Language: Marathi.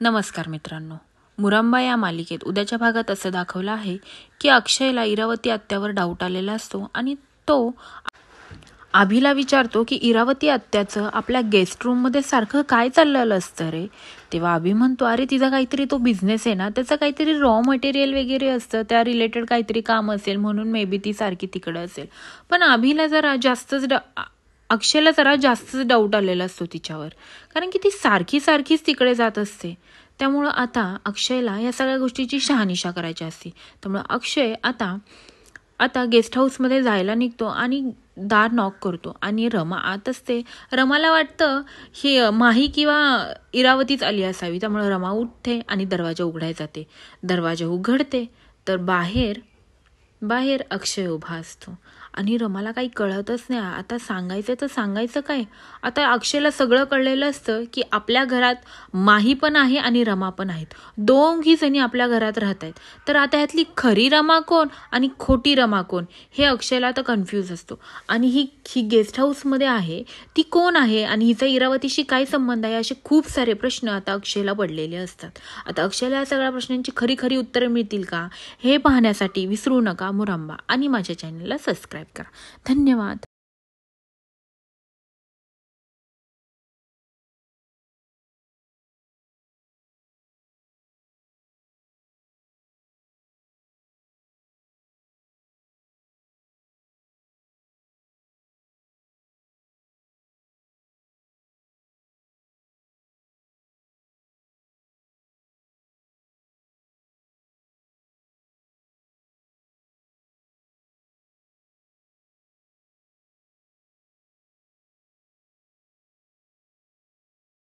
नमस्कार मित्रांनो. मुरांबा या मालिकेत उद्याच्या भागात असं दाखवलं आहे की अक्षयला इरावती आत्यावर डाऊट आलेला असतो आणि तो आभीला विचारतो की इरावती आत्याचं आपल्या गेस्ट रूममध्ये सारखं काय चाललेलं असतं रे. तेव्हा आभी म्हणतो, अरे तिचा काहीतरी तो बिझनेस आहे ना, त्याचं काहीतरी रॉ मटेरियल वगैरे असतं, त्या रिलेटेड काहीतरी काम असेल म्हणून मे बी ती सारखी तिकडं असेल. पण आभीला जरा अक्षयला जरा जास्तच डाऊट आलेला असतो तिच्यावर, कारण की ती सारखीच तिकडे जात असते. त्यामुळं आता अक्षयला या सगळ्या गोष्टीची शहानिशा करायची असते. त्यामुळं अक्षय आता गेस्ट हाऊसमध्ये जायला निघतो आणि दार नॉक करतो आणि रमा आत असते. रमाला वाटतं ही माही किंवा इरावतीच आली असावी, त्यामुळे रमा उठते आणि दरवाजा उघडायला जाते. दरवाजा उघडते तर बाहेर अक्षय उभा असतो आणि रमाला काही कळतच नाही. आता सांगायचं तर सांगायचं काय. आता अक्षयला सगळं कळलेलं असतं की आपल्या घरात माही पण आहे आणि रमा पण आहेत, दोघी जणी आपल्या घरात राहत आहेत. तर आता ह्यातली खरी रमा कोण आणि खोटी रमा कोण हे अक्षयला आता कन्फ्यूज असतो. आणि ही गेस्ट हाऊसमध्ये आहे ती कोण आहे आणि हिचा इरावतीशी काय संबंध आहे, असे खूप सारे प्रश्न आता अक्षयला पडलेले असतात. आता अक्षयला या सगळ्या प्रश्नांची खरी उत्तरं मिळतील का हे पाहण्यासाठी विसरू नका मुरांबा आणि माझ्या चॅनलला सबस्क्राईब करा. धन्यवाद.